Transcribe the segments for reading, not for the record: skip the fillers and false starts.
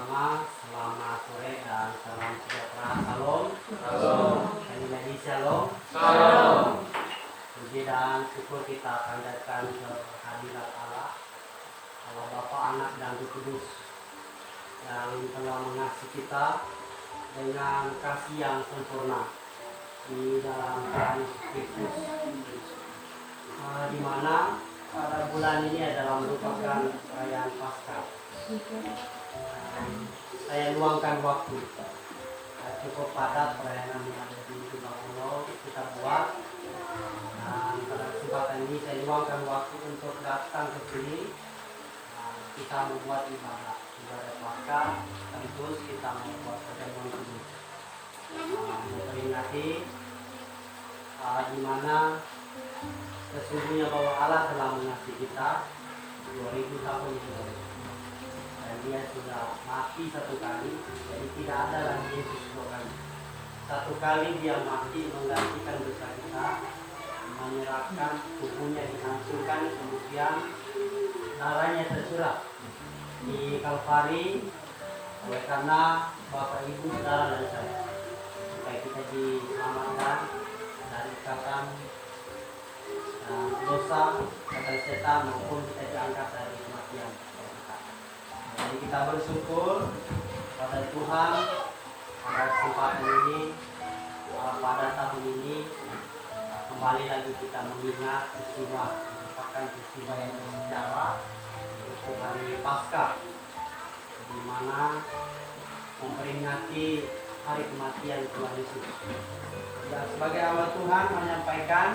bersama-sama. Selamat sore dan salam sejahtera. Salam. Salam. Dari Shalom. Salam. Puji dan syukur kita panjatkan ke hadirat Allah, Allah Bapa, Anak dan Roh Kudus yang telah mengasihi kita dengan kasih yang sempurna di dalam Tuhan Yesus Kristus, di mana pada bulan ini adalah merupakan perayaan Paskah. Saya luangkan waktu, cukup padat pelayanan yang ada di Tuban Pulau kita buat, dan pada kesempatan ini saya luangkan waktu untuk datang ke sini. Kita membuat ibadah Paskah, sekaligus kita membuat perjamuan kudus, memperingati di mana sesungguhnya bahwa Allah telah mengasihi kita 2000 tahun yang lalu, dan Dia sudah mati satu kali, jadi tidak ada lagi Yesus dua kali. Satu kali Dia mati menggantikan dosa kita, menyerahkan tubuhnya dihancurkan, kemudian darahnya tercurah di Kalvari oleh karena Bapak Ibu Saudara dan saya, supaya kita diselamatkan dari ikatan dosa, ikatan setan, maupun kita diangkat dari kematian. Jadi kita bersyukur pada Tuhan pada kesempatan ini, pada tahun ini kembali lagi kita mengingat peristiwa, merupakan peristiwa yang bersejarah, yaitu hari Paskah, di mana memperingati hari kematian Tuhan Yesus. Dan sebagai hamba Tuhan menyampaikan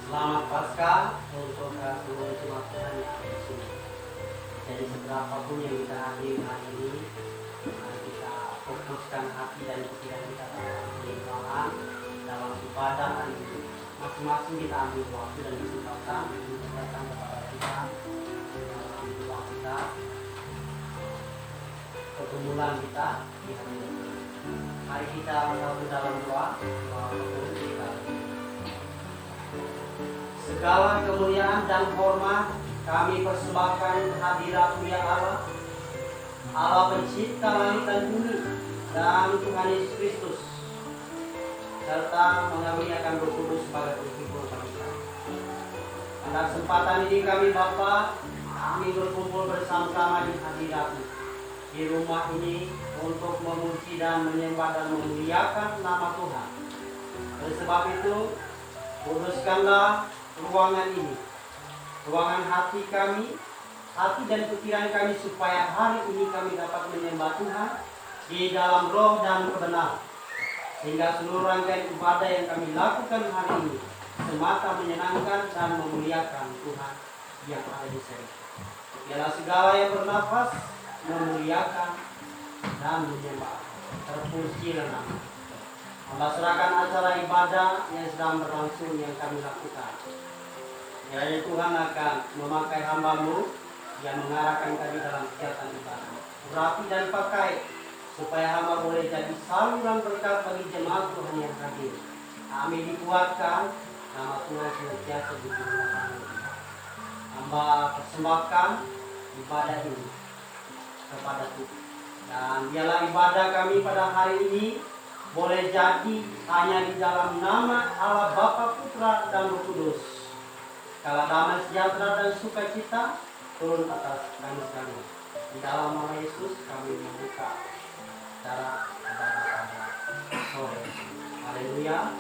selamat Paskah untuk seluruh jemaat Tuhan yang ada di sini. Jadi seberapa pun yang kita hadir hari ini, kita fokuskan hati dan pikiran kita dalam penyembahan, dalam ibadah hari ini. Masing-masing kita ambil waktu dan kesempatan untuk datang kepada Tuhan dalam doa kita, pergumulan kita di hari ini. Mari kita bersatu dalam doa kita. Segala kemuliaan dan hormat kami persembahkan hadirat-Mu ya Allah, Allah pencipta langit dan bumi, dan Tuhan Yesus Kristus, serta mengaruniakan Roh Kudus sebagai penghibur bagi kami. Pada kesempatan ini kami Bapa, kami berkumpul bersama-sama di hadirat-Mu di rumah ini untuk memuji dan menyembah dan memuliakan nama Tuhan. Oleh sebab itu, kuduskanlah ruangan ini, ruangan hati kami, hati dan pikiran kami, supaya hari ini kami dapat menyembah Tuhan di dalam roh dan kebenaran, sehingga seluruh rangkaian ibadah yang kami lakukan hari ini semata menyenangkan dan memuliakan Tuhan yang ada di sini. Biarlah segala yang bernafas memuliakan dan menyembah, terpujilah nama. Hamba serahkan acara ibadah yang sedang berlangsung yang kami lakukan. Kiranya Tuhan akan memakai hamba-Mu yang mengarahkan kami dalam kegiatan ibadah. Urapi dan pakai supaya hamba boleh jadi saluran berkat bagi jemaat Tuhan yang hadir. Kami dikuatkan, nama Tuhan senantiasa dimuliakan. Hamba persembahkan ibadah ini kepada Tuhan. Dan biarlah ibadah kami pada hari ini boleh jadi hanya di dalam nama Allah Bapa, Putra, dan Roh Kudus. Kalau damai sejahtera dan sukacita turun atas kami sekalian. Di dalam nama Yesus kami membuka cara ibadah pada sore. Haleluya.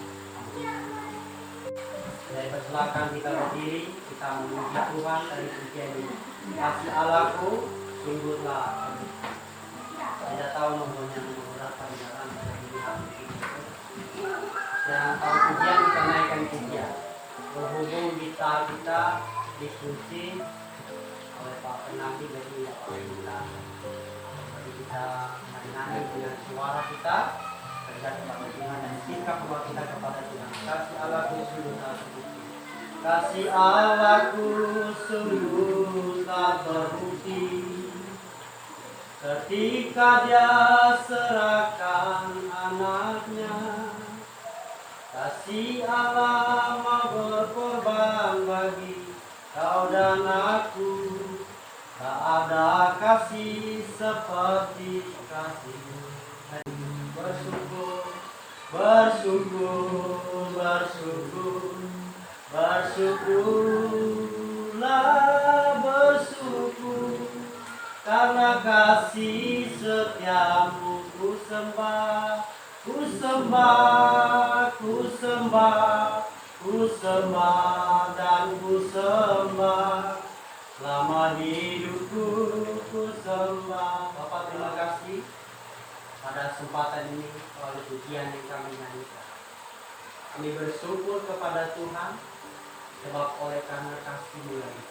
Saya persilakan kita berdiri, kita memuji Tuhan dari pujian ini. Kasih Allahku, sungguhlah kami. Tidak tahu nomornya berapa di dalam diri hati. Dan tahu pujian kita naikkan pujian. Berhubung gitar kita dikunci oleh Pak Penampi, jadi kita menyanyi dengan suara kita kerja kepada Tuhan dan sikap bahwa kita kepada Tuhan. Kasih Allahku sungguh tak terbukti. Kasih Allahku sungguh tak terbukti. Ketika Dia serahkan anaknya, kasih Allah mau berkorban bagi kau dan aku. Tak ada kasih seperti kasih. Bersyukur, bersyukur, bersyukur, bersyukurlah, bersyukur, karena kasih setiamu ku sembah, ku sembah, ku sembah, ku sembah dan ku sembah, selama hidupku ku sembah. Bapak terima kasih pada kesempatan ini melalui pujian yang kami nyanyikan. Kami bersyukur kepada Tuhan sebab oleh karena kasih-Mu lagi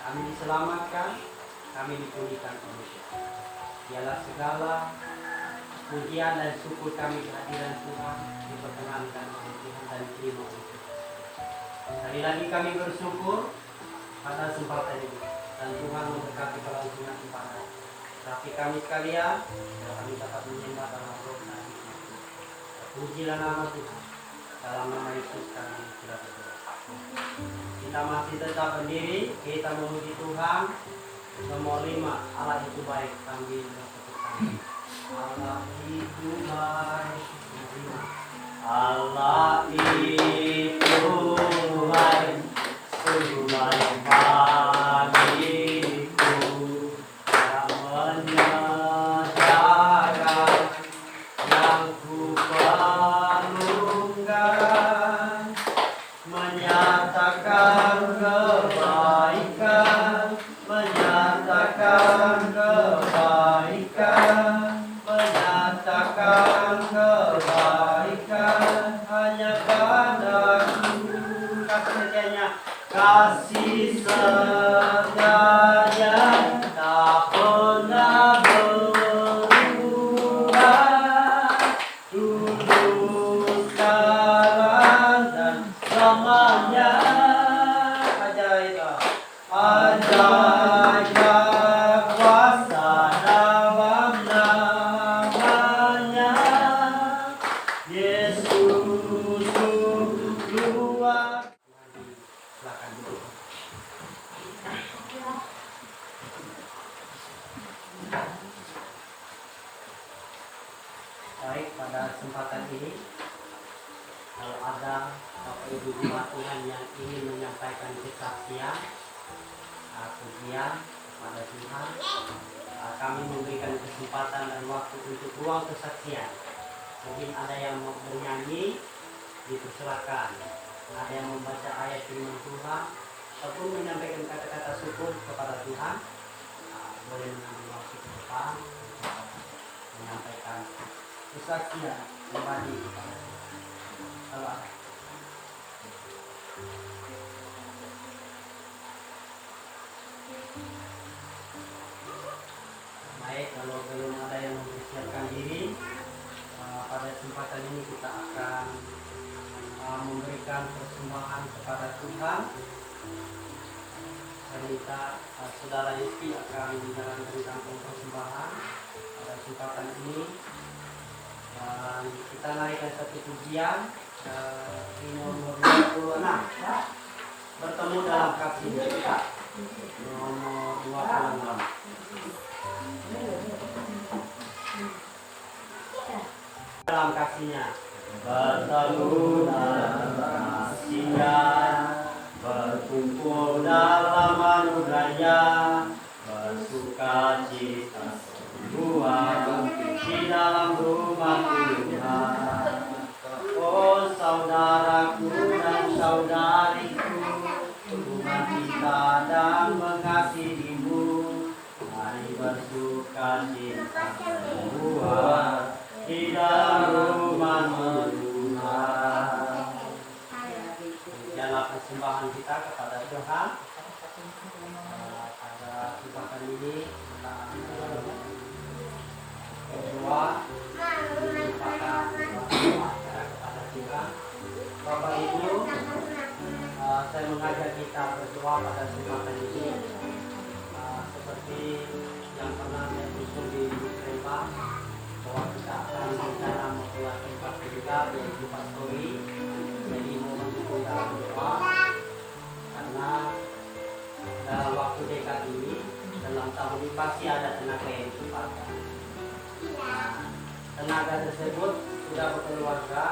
kami diselamatkan, kami dipulihkan oleh Tuhan. Biarlah segala pujian dan syukur kami kehadiran Tuhan diperkenankan oleh Tuhan dan diterima oleh Tuhan. Sekali lagi kami bersyukur pada kesempatan ini dan Tuhan memberkati kelangsungan ibadah. Tapi kami sekalian, kami dapat menyembah dalam roh dan hikmat. Pujilah nama Tuhan. Dalam nama Yesus kami sudah berdoa. Kita masih tetap berdiri, kita memuji Tuhan. Nomor 5, Allah itu baik sambil berpesan. Allah itu baik. Allah itu baik. Sungguh baik bagiku. Yang menyatakan yang ku perlukan, menyatakan kebaikan, menyatakan kebaikan, menyatakan kebaikan hanya padaku. Kasih setianya tak pernah berubah, dulu sekarang dan selamanya. Ajaib, ajaib kuasa dalam namanya Yesus luar. Silakan duduk. Baik, pada kesempatan ini kalau ada Bapak Ibu jemaat Tuhan yang ingin menyampaikan kesaksian, pujian kepada Tuhan, kami memberikan kesempatan dan waktu untuk ruang kesaksian. Mungkin ada yang mau bernyanyi, dipersilakan. Ada yang membaca ayat firman Tuhan ataupun menyampaikan kata-kata syukur kepada Tuhan, boleh mengambil waktu ke depan menyampaikan kesaksian pribadi kepada Tuhan. Kalau ada. Baik, kalau belum ada yang mempersiapkan diri, pada kesempatan ini kita akan memberikan persembahan kepada Tuhan. Saya minta saudara Yuski akan menjalankan kantong persembahan pada kesempatan ini. Kita naikkan satu pujian di nomor 26, bertemu dalam kasih-Nya. Nomor 26. Dalam kasih-Nya, bertemu dalam kasih-Nya, berkumpul dalam anugerah-Nya, bersuka cita semua di dalam rumah Tuhan. Oh saudaraku dan saudariku, Tuhan kita dan mengasihimu, mari bersuka cita semua di dalam rumah Tuhan. Jalan persembahan kita kepada Tuhan. Pada kesempatan ini kita berdoa kepada Tuhan. Bapak Ibu, saya mengajak kita berdoa pada kesempatan ini seperti yang pernah saya usul di Lembang, bahwa kita akan bicara membuat tempat kita yaitu pastori. Jadi mohon untuk dalam doa, karena dalam waktu dekat ini dalam tahun ini pasti ada tenaga yang ditempatkan. Nah, tenaga tersebut sudah berkeluarga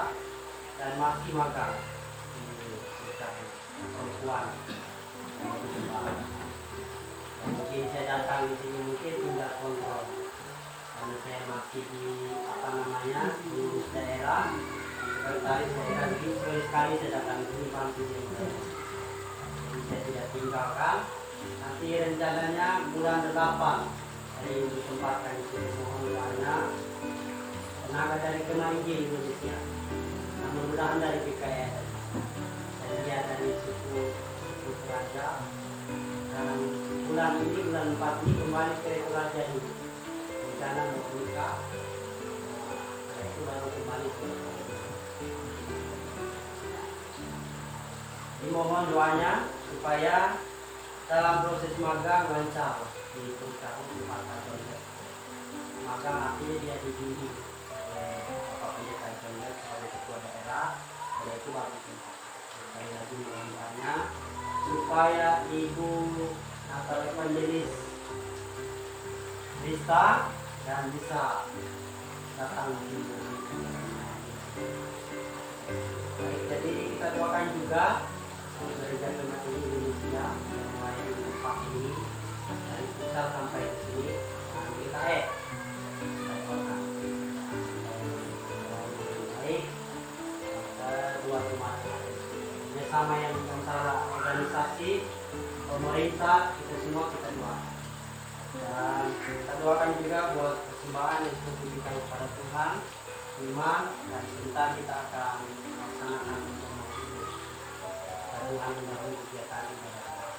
dan masih magang di sekitar perempuan. Mungkin saya datang di sini mungkin tidak kontrol karena saya masih di di daerah. Tadi saya sekali saya datang di sini pasti saya tidak tinggalkan. Nanti rencananya bulan 8 saya ditempatkan di sini. Mohon doanya tenaga dari Kemarin Indonesia. Nah, mudah-mudahan dari PKS. Saya lihat dari suku Raja. Dan bulan 4 ini kembali ke Raja dulu. Rencana mau menikah. Setelah itu baru kembali ke dimohon doanya supaya dalam proses magang lancar di perusahaan tempatan Condet. Magang artinya dia dibimbing oleh Bapak Pendeta Condet sebagai ketua daerah, oleh itu baru tempat. Sekali lagi mohon doanya supaya Ibu atau Evangelis Krista dan bisa datang di sini. Baik, jadi kita doakan juga gereja Kemarin Indonesia yang melayani tempat ini dari pusat sampai ke sini. Nah, kita kita doakan baik dua rumah sama yang antara organisasi pemerintah kita semua kita doakan. Dan kita doakan juga buat persembahan yang sudah diberikan kepada Tuhan, iman, dan sebentar kita akan melaksanakan untuk menghibur Tuhan melalui kegiatan ibadah.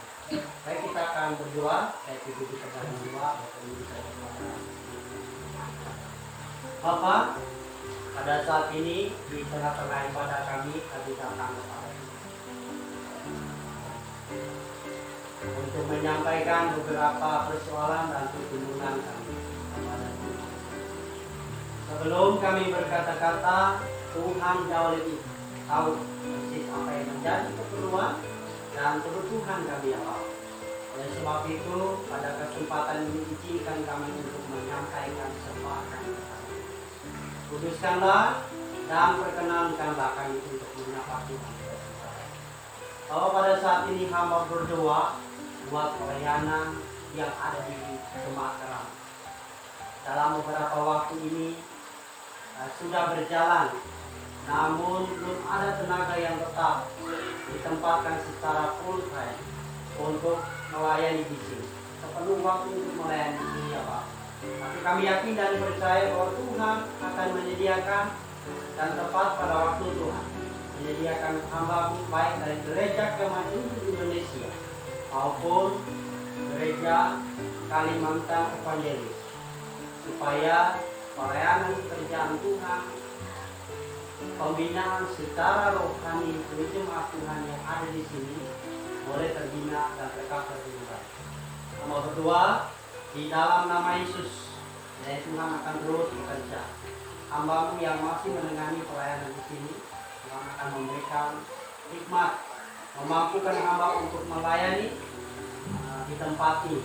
Baik, kita akan berdoa. Saya tuju kita dalam doa. Bapak, pada saat ini di tengah-tengah ibadah kami datang kepada untuk menyampaikan beberapa persoalan dan pergumulan kami kepada Tuhan. Sebelum kami berkata-kata, Tuhan jauh lebih tahu persis apa yang menjadi keperluan dan kebutuhan kami apa. Oleh sebab itu, pada kesempatan ini izinkan kami untuk menyampaikan sembahan. Kuduskanlah dan perkenankanlah kami untuk menyapa Tuhan. Bahwa pada saat ini hamba berdoa buat pelayanan yang ada di Jemaat Keram. Dalam beberapa waktu ini sudah berjalan, namun belum ada tenaga yang tetap ditempatkan secara full time untuk melayani di sini. Sepenuh waktu untuk melayani di sini ya Pak. Tapi kami yakin dan percaya bahwa Tuhan akan menyediakan dan tepat pada waktu Tuhan menyediakan hamba baik dari gereja Kemarin Indonesia maupun gereja Kalimantan Evangelis, supaya pelayanan pekerjaan Tuhan, pembinaan secara rohani jemaat Tuhan yang ada di sini boleh terbina dan tercover dengan baik. Hamba berdoa di dalam nama Yesus, dan Tuhan akan terus bekerja. Hamba-Mu yang masih menangani pelayanan di sini, Tuhan akan memberikan hikmat, memampukan hamba untuk melayani di tempat ini,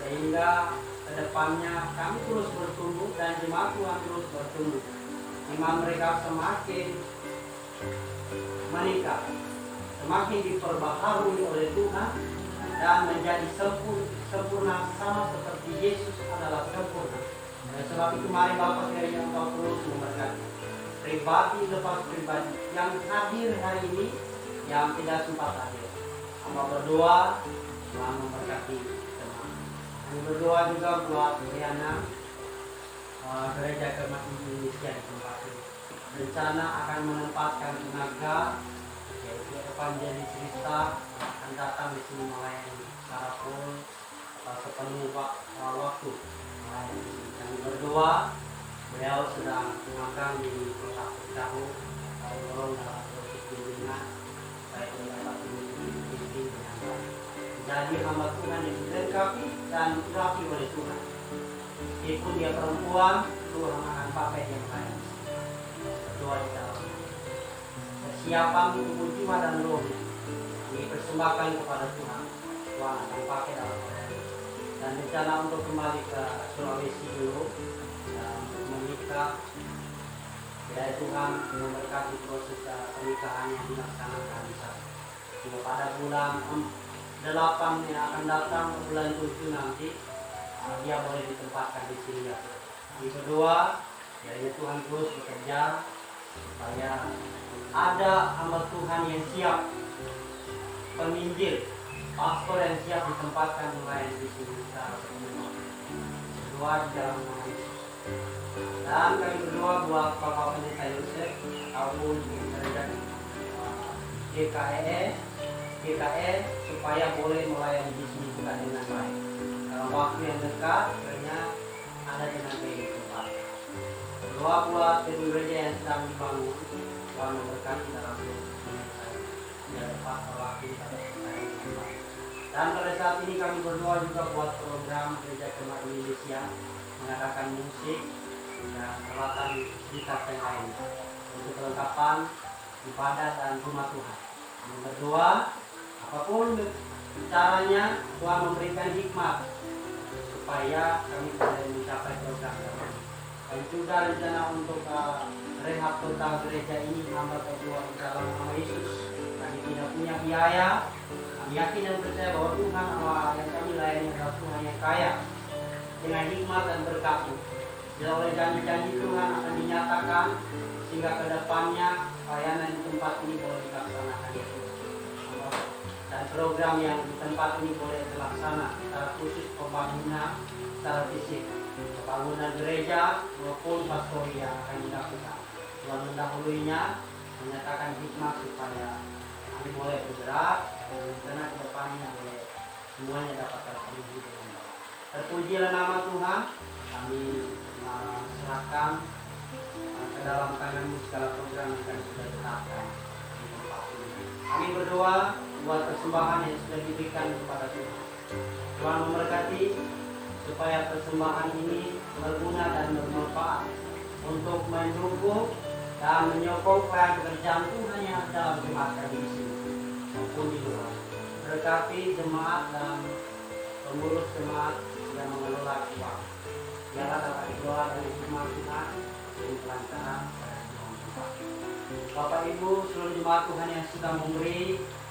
sehingga kedepannya kami terus bertumbuh dan jemaat Tuhan terus bertumbuh. Iman mereka semakin meningkat, semakin diperbaharui oleh Tuhan dan menjadi sempurna sama seperti Yesus adalah sempurna. Dan sebab itu mari Bapak kiranya Engkau terus memberkati pribadi lepas pribadi yang hadir hari ini, yang tidak sempat hadir. Hamba berdoa Tuhan memberkati jemaat. Kami berdoa juga buat pelayanan gereja Kemarin Indonesia di tempat ini. Rencana akan menempatkan tenaga yaitu Evangelis Krista akan datang di sini melayani secara full atau sepenuh waktu melayani. Kami berdoa beliau sedang magang di kota Petahu, dorong dalam proses bimbingan baik dapat dibimbing dengan baik. Jadi hamba Tuhan yang dilengkapi dan dirapi oleh Tuhan. Meskipun dia perempuan, Tuhan akan pakai yang lain. Berdoa di dalam kesiapan tubuh, jiwa dan rohnya dipersembahkan kepada Tuhan. Tuhan akan pakai dalam pelayanan. dan rencana untuk kembali ke Sulawesi dulu dan untuk menikah. Ya Tuhan memberkati proses pernikahan yang dilaksanakan di sana. Pada bulan 8 yang akan datang, bulan 7 nanti dia boleh ditempatkan di sini. Yang kedua, ya Tuhan terus bekerja supaya ada hamba Tuhan yang siap, penginjil, pastor yang siap ditempatkan melayani di sini secara penuh. Kedua di dalam nama Yesus. Dan kami berdoa buat Bapak Pendeta Yosef ataupun gereja GKE supaya boleh melayani di sini juga dengan baik. Dalam waktu yang dekat, akhirnya ada dengan baik tempat. Berdoa buat gedung gereja yang sedang dibangun, Tuhan memberkati dalam waktu dan pada saat ini kami berdoa juga buat program Gereja Jemaat Indonesia mengadakan musik dan peralatan digital yang lain untuk kelengkapan ibadah dan rumah Tuhan. Kami berdoa apapun caranya Tuhan memberikan hikmat supaya kami boleh mencapai program tersebut. Dan juga rencana untuk rehab total gereja ini hamba berdoa dalam nama Yesus. Kami tidak punya biaya. Kami yakin dan percaya bahwa Tuhan Allah yang kami layani adalah Tuhan yang kaya dengan hikmat dan berkat-Mu. Bila oleh janji-janji Tuhan akan dinyatakan sehingga ke depannya pelayanan di tempat ini boleh dilaksanakan. Dan program yang di tempat ini boleh dilaksana secara khusus pembangunan secara fisik, pembangunan gereja maupun pastori yang akan dilakukan. Tuhan mendahulunya menyatakan hikmat supaya kami boleh bergerak karena ke depannya boleh semuanya dapat terpenuhi dengan baik. Terpujilah nama Tuhan. Kami serahkan ke dalam tangan-Mu segala program yang kami sudah tetapkan di tempat ini. Kami berdoa buat persembahan yang sudah diberikan kepada Tuhan. Tuhan memberkati supaya persembahan ini berguna dan bermanfaat untuk mendukung dan menyokong pekerjaan Tuhan yang ada dalam jemaat kami di sini maupun di luar. Berkati jemaat dan pengurus jemaat yang mengelola uang. Biarlah dapat dikelola dari firman Tuhan dan kelancaran pada Tuhan. Bapak Ibu seluruh jemaat Tuhan yang sudah memberi,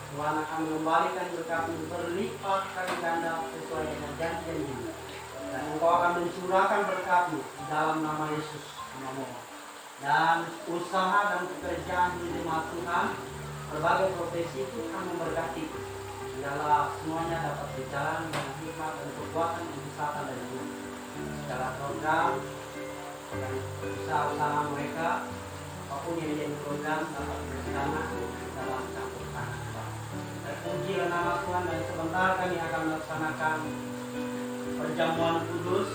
Tuhan akan mengembalikan berkat-Mu berlipat kali ganda sesuai dengan janji-Mu. Dan Engkau akan mencurahkan berkat-Mu dalam nama Yesus. Dan usaha dan pekerjaan di jemaat Tuhan, berbagai profesi Tuhan memberkati. Biarlah semuanya dapat berjalan dengan hikmat dan kekuatan yang besar dari Tuhan. Segala program dan usaha-usaha mereka, apapun yang menjadi program dapat berencana dalam campur tangan Tuhan. Terpujilah nama Tuhan dan sebentar kami akan melaksanakan perjamuan kudus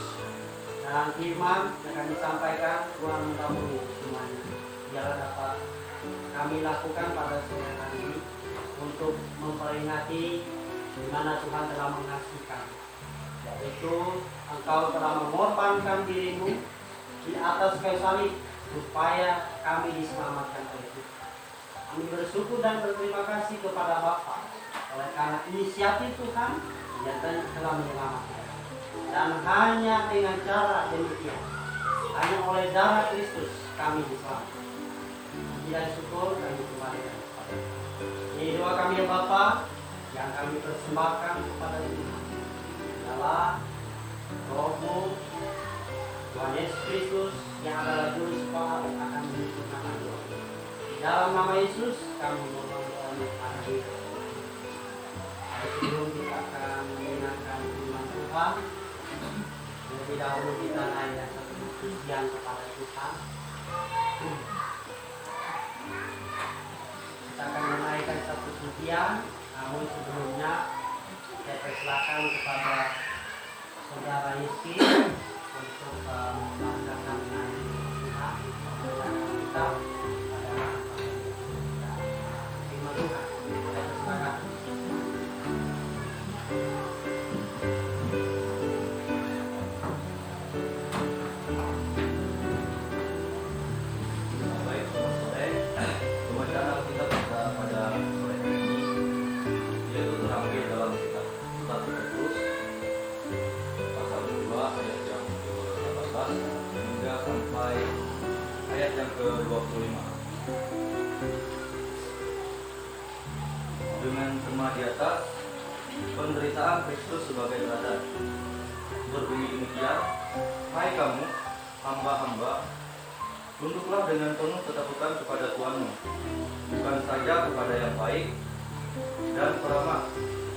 dan firman yang akan disampaikan. Tuhan mendahului semuanya. Biarlah dapat kami lakukan pada sore hari ini untuk memperingati di mana Tuhan telah mengasihkan, yaitu Engkau telah mengorbankan diri-Mu di atas kayu salib supaya kami diselamatkan oleh Tuhan. Kami bersyukur dan berterima kasih kepada Bapa oleh karena inisiatif Tuhan yang telah menyelamatkan. Dan hanya dengan cara demikian, hanya oleh darah Kristus kami diselamatkan. Dan syukur kami kembalikan kepada Tuhan. Ini doa kami ya Bapa yang kami persembahkan kepada Tuhan. Adalah Roh-Mu, Tuhan Yesus Kristus yang adalah Juru Selamat akan menyempurnakan doa. Di dalam nama Yesus kami mohon doa hari ini. Sebelum kita akan mendengarkan firman Tuhan, lebih dahulu kita naik satu pujian kepada Tuhan. Kita akan menaikkan satu pujian, namun sebelumnya saya persilakan kepada Saudara Yeski untuk melaksanakan nyanyi Tuhan kita pada firman Tuhan. Saya persilakan. ayat yang ke-25. Dengan tema di atas, penderitaan Kristus sebagai teladan. Berbunyi demikian, hai kamu, hamba-hamba, tunduklah dengan penuh ketakutan kepada Tuhanmu, bukan saja kepada yang baik dan peramah,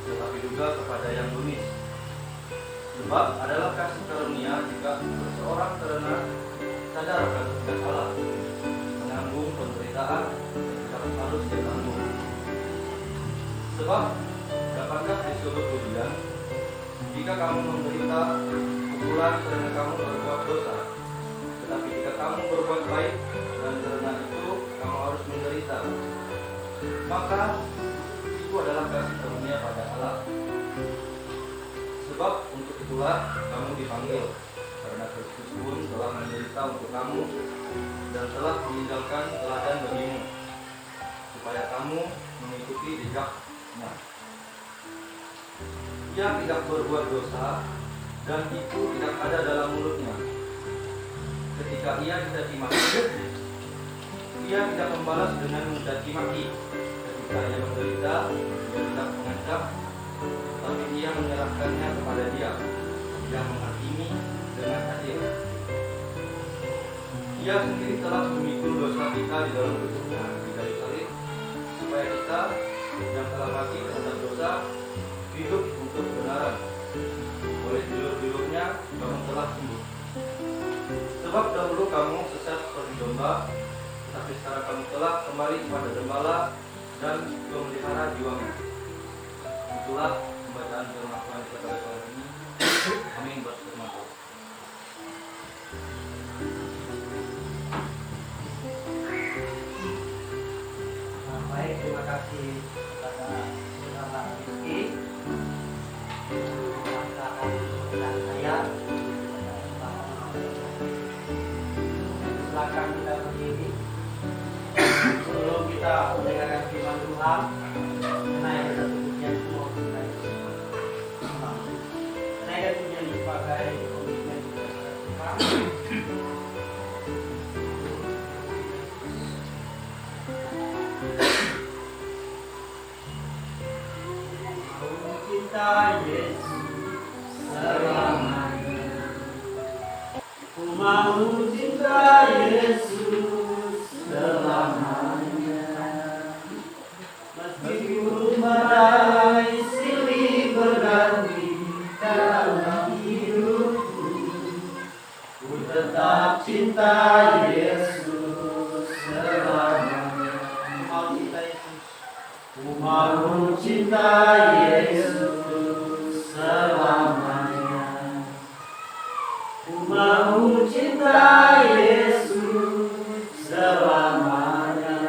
tetapi juga kepada yang bengis. Sebab adalah kasih karunia jika seseorang terena sadar akan tugas Allah, menanggung penderitaan yang harus ditanggung. Sebab dapatkah disebut kemudian jika kamu menderita pukulan karena kamu berbuat dosa, tetapi jika kamu berbuat baik dan karena itu kamu harus menderita, maka itu adalah kasih karunia pada Allah. Sebab untuk itulah kamu dipanggil, karena Kristus pun telah menderita untuk kamu dan telah meninggalkan teladan bagimu, supaya kamu mengikuti jejaknya. Ia tidak berbuat dosa dan itu tidak ada dalam mulutnya. Ketika ia dicaci maki, ia tidak membalas dengan mencaci maki. Ketika ia menderita, ia tidak mengancam, tapi ia menyerahkannya kepada Dia yang menghakimi dengan adil. Ia sendiri telah memikul dosa kita di dalam tubuhnya di kayu salib, supaya kita yang telah mati terhadap dosa hidup untuk kebenaran. Oleh julur-julurnya kamu telah sembuh. Sebab dahulu kamu sesat seperti domba, tapi sekarang kamu telah kembali kepada gembala dan pemelihara jiwamu. Itulah pembacaan firman Tuhan kita pada sore ini. Amin. Berterima kasih. Baik, terima kasih kepada saudara Rizky. Dan saya silakan kita berdiri sebelum kita mendengarkan firman Tuhan. Naik satu pujian semua kita naikkan pujian sebagai komitmen kita. Cinta Yesus selamanya. Ku mau cinta Yesus selamanya. Meskipun badai silih berganti dalam hidupku, ku tetap cinta Yesus selamanya. Ku mau cinta Yesus. Ku mau cinta Yesus selamanya. Ku mau cinta Yesus selamanya.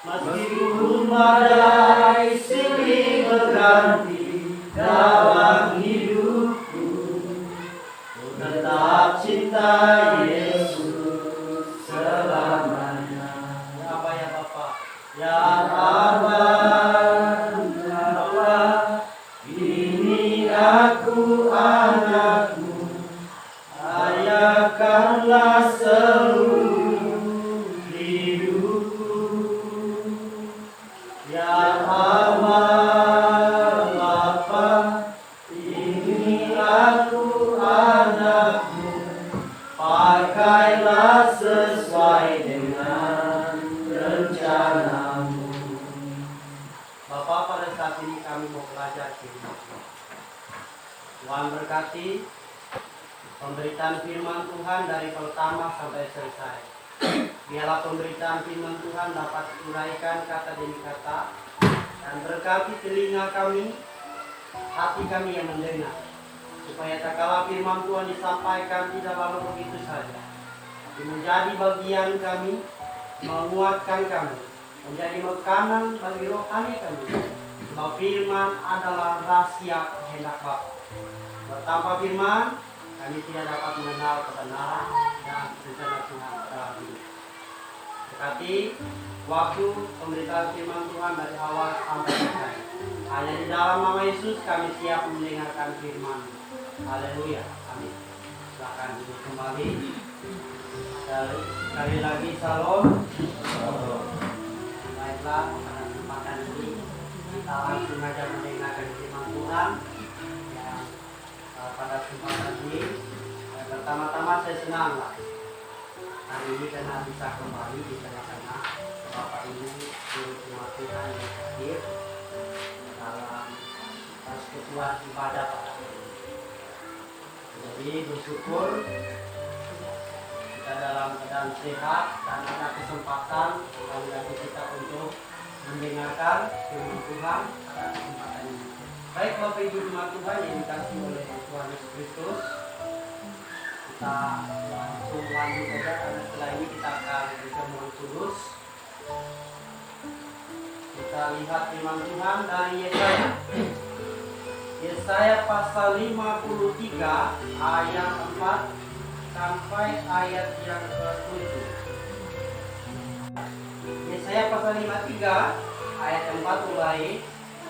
Meskipun badai silih berganti dalam hidupku, ku tetap cinta Yesus selamanya. Ya Aba, ya Bapa, ya Aba, ya Bapa, ini aku anakmu, ayahkanlah seluruh hidupku. Ya Aba, Bapa, ini aku anakmu, pakailah sesuai dengan rencanamu. Bapak, pada saat ini kami mau belajar firman Tuhan. Tuhan berkati pemberitaan firman Tuhan dari pertama sampai selesai. Biarlah pemberitaan firman Tuhan dapat uraikan kata demi kata dan berkati telinga kami, hati kami yang mendengar, supaya tak kala firman Tuhan disampaikan tidak lalu begitu saja, tapi menjadi bagian kami, menguatkan kami, menjadi makanan bagi rohani kami. Sebab firman adalah rahasia kehendak Bapa. Tanpa firman, kami tidak dapat mengenal kebenaran dan rencana Tuhan dalam hidup. Berkati waktu pemberitaan firman Tuhan dari awal sampai selesai. Hanya di dalam nama Yesus kami siap mendengarkan firman. Haleluya. Amin. Silakan duduk kembali. Sekali lagi salam. Baiklah, pada kesempatan ini kita langsung saja mendengarkan firman Tuhan. Yang pada kesempatan ini pertama-tama saya senang lah hari ini karena bisa kembali di tengah-tengah Bapak Ibu firman Tuhan yang hadir dalam persekutuan ibadah pada hari ini. Jadi bersyukur kita dalam keadaan sehat dan ada kesempatan bagi kita untuk mendengarkan firman Tuhan pada kesempatan ini. Baik Bapak Ibu firman Tuhan yang dikasihi oleh Tuhan Yesus Kristus, kita langsung lanjut saja karena setelah ini kita akan pertemuan kudus. Kita lihat firman Tuhan dari Yesaya. Yesaya pasal 53 ayat 4 sampai ayat yang ke-7. Yesaya pasal 53 ayat 4 mulai.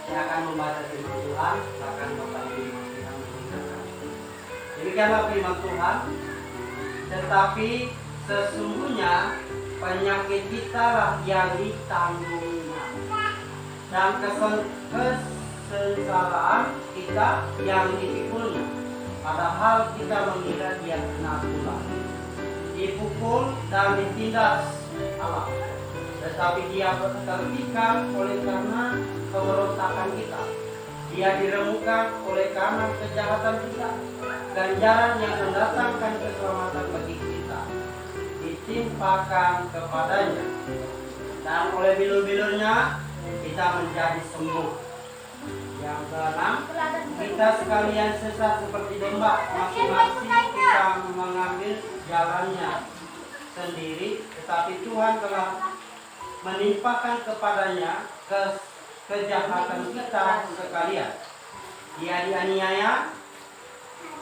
Saya akan membaca firman Tuhan, akan Bapak Ibu yang mendengarkan. Demikianlah firman Tuhan. Tetapi sesungguhnya penyakit kita lah yang ditanggungnya, dan kesengsaraan kita yang dipikulnya. Padahal kita mengira dia kena tulah, dipukul dan ditindas Allah, tetapi dia terpikat oleh karena kemerontakan kita. Dia diremukkan oleh karena kejahatan kita. Ganjaran yang mendatangkan keselamatan bagi kita ditimpakan kepadanya, dan oleh bilur-bilurnya kita menjadi sembuh. Yang keenam, kita sekalian sesat seperti domba, masing-masing kita mengambil jalannya sendiri, tetapi Tuhan telah menimpakan kepadanya kejahatan kita sekalian. Dia dianiaya,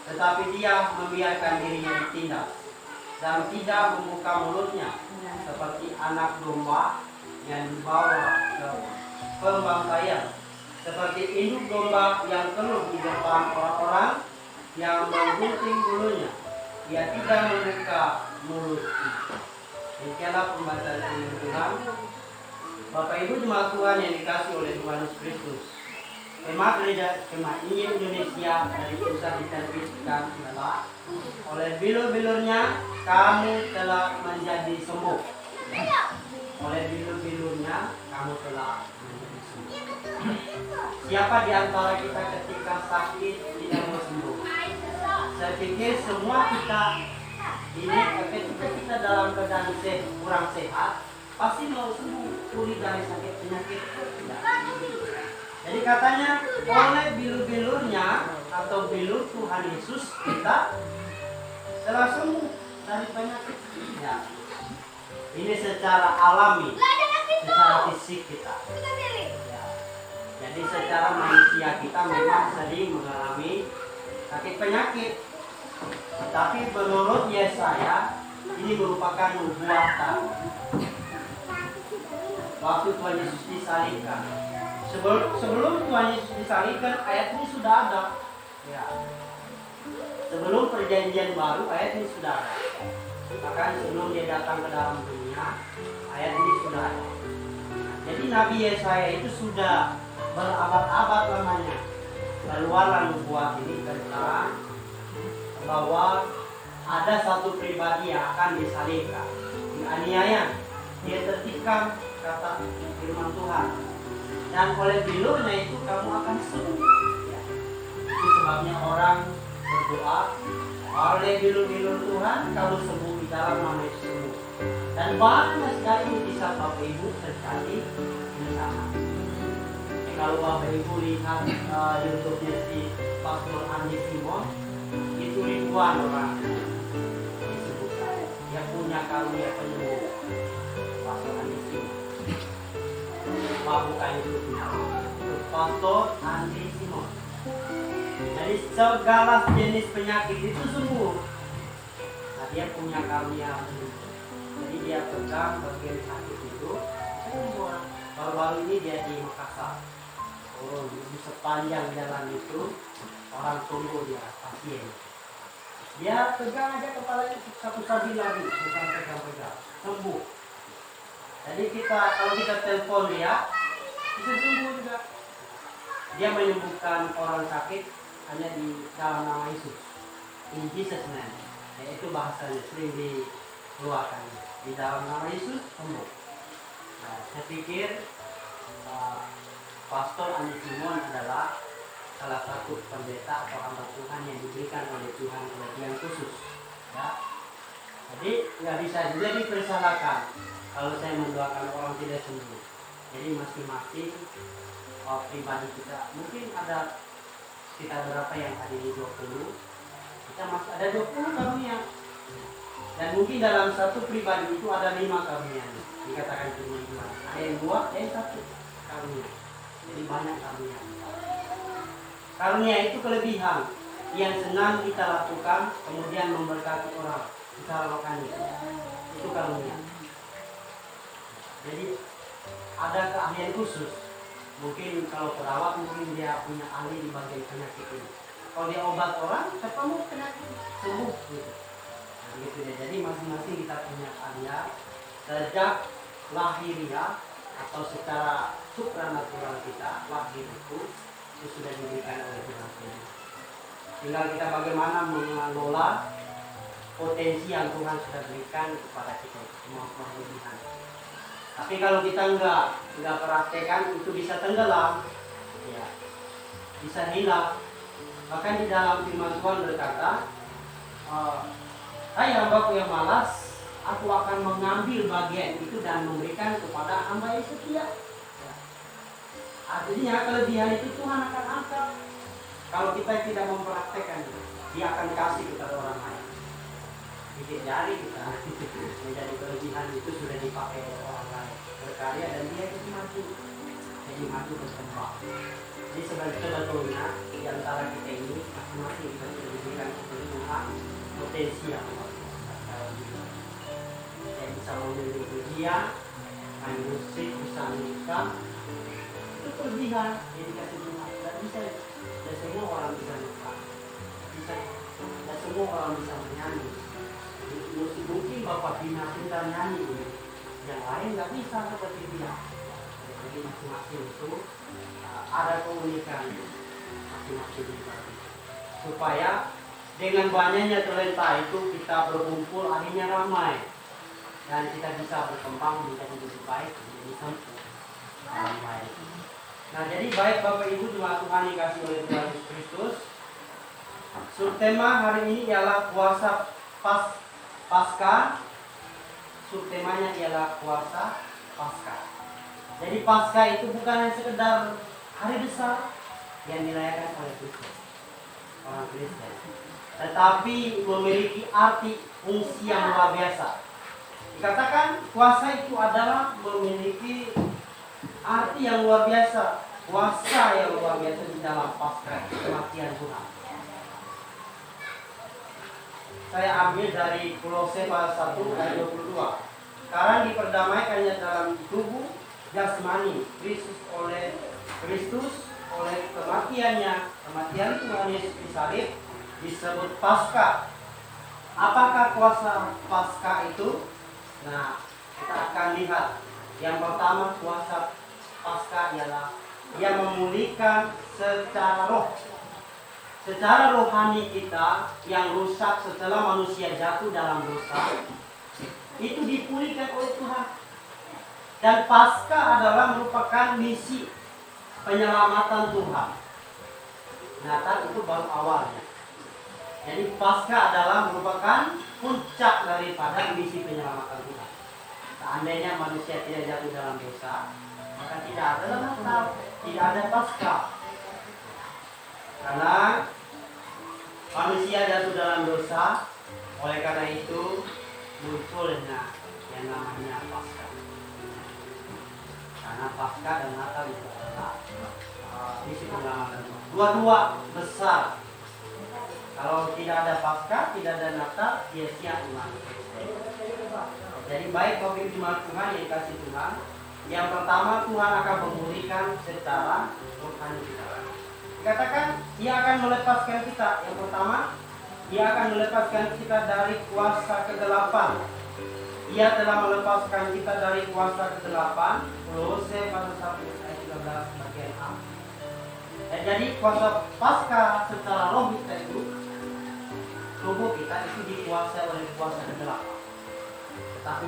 tetapi dia membiarkan dirinya ditindas dan tidak membuka mulutnya, seperti anak domba yang dibawa ke pembantaian, seperti induk domba yang keluh di depan orang-orang yang menggunting bulunya. Dia tidak membuka mulutnya. Demikianlah pembacaan firman Tuhan. Bapak Ibu jemaat Tuhan yang dikasihi oleh Tuhan Yesus Kristus, tema gereja Jemaat Injil Indonesia dari pusat diterbitkan adalah oleh bilur-bilurnya kamu telah menjadi sembuh. Oleh bilur-bilurnya kamu telah menjadi sembuh. Siapa di antara kita ketika sakit tidak mau sembuh? Saya pikir semua kita ini ketika kita dalam keadaan kurang sehat pasti mau sembuh, pulih dari sakit penyakit. Jadi katanya oleh bilur-bilurnya atau bilur Tuhan Yesus kita telah sembuh dari penyakit. Ya. Ini secara alami, secara fisik kita. Ya. Jadi secara manusia kita memang sering mengalami sakit penyakit. Tetapi menurut Yesaya ini merupakan nubuatan. Waktu Tuhan Yesus disalibkan. Sebelum Tuhan Yesus disalibkan, ayat ini sudah ada. Ya. Sebelum perjanjian baru, ayat ini sudah ada. Bahkan sebelum dia datang ke dalam dunia, ayat ini sudah ada. Jadi Nabi Yesaya itu sudah berabad-abad lamanya keluarlah nubuat ini tentang bahwa ada satu pribadi yang akan disalibkan, dianiaya, dia tertikam, kata firman Tuhan. Dan oleh bilurnya itu kamu akan sembuh. Ya. Itu sebabnya orang berdoa, oleh bilur-bilur Tuhan kamu sembuh di dalam nama Yesus sembuh. Dan banyak sekali bisa Bapak Ibu terjadi di sana. Kalau Bapak Ibu lihat YouTube-nya si Pastor Andi Simon, itu ribuan orang disebutkan. Dia punya karunia penyembuh. Pastor Andi Simon. Bukan itu Pastor Andi Simon. Jadi segala jenis penyakit itu sembuh. Nah, dia punya karunia penyembuh. Jadi dia pegang bagian sakit itu sembuh. Baru-baru ini dia di Makassar. Di sepanjang jalan itu orang tunggu dia pasien. Dia pegang aja kepalanya satu sabi lagi, bukan pegang-pegang, sembuh. Jadi kalau kita telepon dia, bisa sembuh juga. Dia menyembuhkan orang sakit hanya di dalam nama Yesus. In Jesus name. Itu bahasanya sering dikeluarkan. Di dalam nama Yesus sembuh. Nah, saya pikir Pastor Andi Simon adalah salah satu pendeta atau hamba Tuhan yang diberikan oleh Tuhan kelebihan khusus. Ya. Jadi nggak bisa juga dipersalahkan kalau saya mendoakan orang tidak sembuh. Jadi masing-masing pribadi kita, mungkin ada sekitar berapa yang hadiri 20, kita masih ada 20 karunia. Dan mungkin dalam satu pribadi itu ada 5 karunia. Dikatakan cuma 2. Ada yang 2, ada yang 1 karunia. Jadi banyak karunia. Karunia itu kelebihan yang senang kita lakukan, kemudian memberkati orang. Kita lakukan itu karunia. Jadi ada keahlian khusus. Mungkin kalau perawat mungkin dia punya ahli di bagian penyakit ini. Kalau dia obat orang, ketemu penyakit sembuh gitu. Nah, gitu ya. Jadi masing-masing kita punya keahlian sejak lahiriah atau secara supranatural kita lahir itu sudah diberikan oleh Tuhan. Tinggal kita bagaimana mengelola potensi yang Tuhan sudah berikan kepada kita, semua kelebihan. Tapi kalau kita enggak praktekkan, itu bisa tenggelam, ya, bisa hilang. Bahkan di dalam firman Tuhan berkata, hai hambaku yang malas, aku akan mengambil bagian itu dan memberikan kepada hamba yang setia. Ya. Artinya kelebihan itu Tuhan akan angkat. Kalau kita tidak mempraktekkan, dia akan kasih kepada orang lain. Bikin jari kita menjadi kelebihan itu sudah dipakai oleh orang lain, berkarya, dan dia jadi maju berkembang. Jadi sebetulnya di antara kita ini masing-masing kita sudah diberikan kebutuhan potensi yang luar biasa. Saya bisa memilih ujian, main musik, bisa menikah, itu kelebihan yang dikasih Tuhan. Dan semua orang bisa menikah, dan semua orang bisa menyanyi. Mungkin Bapak Bina pintar nyanyi, yang lain nggak bisa seperti dia. Jadi masing-masing itu ada keunikan masing-masing pribadi. Supaya dengan banyaknya talenta itu kita berkumpul akhirnya ramai dan kita bisa berkembang menjadi lebih baik, menjadi sempurna dalam baik. Nah, jadi baik Bapak Ibu jemaat Tuhan yang dikasihi oleh Tuhan Yesus Kristus. Subtema hari ini ialah puasa Paskah. Subtemanya ialah puasa Paskah. Jadi Paskah itu bukan hanya sekedar hari besar yang dirayakan oleh Kristus, orang Kristen, tetapi memiliki arti fungsi yang luar biasa. Dikatakan puasa itu adalah memiliki arti yang luar biasa, puasa yang luar biasa di dalam Paskah, kematian Tuhan. Saya ambil dari Kolose pasal 1 ayat 22. Karena diperdamaikannya dalam tubuh jasmani Kristus oleh kematian Tuhan Yesus di salib disebut Paskah. Apakah puasa Paskah itu? Nah, kita akan lihat. Yang pertama, puasa Paskah ialah ia memulihkan secara roh. Secara rohani kita yang rusak setelah manusia jatuh dalam dosa, itu dipulihkan oleh Tuhan. Dan Paskah adalah merupakan misi penyelamatan Tuhan. Natal itu baru awalnya. Jadi Paskah adalah merupakan puncak daripada misi penyelamatan Tuhan. Seandainya manusia tidak jatuh dalam dosa, maka tidak ada Natal, tidak ada Paskah. Karena manusia jatuh dalam dosa, oleh karena itu munculnya yang namanya Paskah. Karena Paskah dan Natal itu adalah misi penyelamatan. Dua-dua besar. Kalau tidak ada Paskah, tidak ada Natal, sia-sia iman Kristen. Jadi baik Bapak Ibu jemaat Tuhan yang dikasihi Tuhan, yang pertama Tuhan akan memulihkan secara rohani kita. Dikatakan ia akan melepaskan kita. Yang pertama, Dia akan melepaskan kita dari kuasa kegelapan. Ia telah melepaskan kita dari kuasa kegelapan. Kolose pasal 1 ayat 13 bagian A. Jadi kuasa pasca secara roh kita itu, tubuh kita itu dikuasai oleh kuasa kegelapan. Tetapi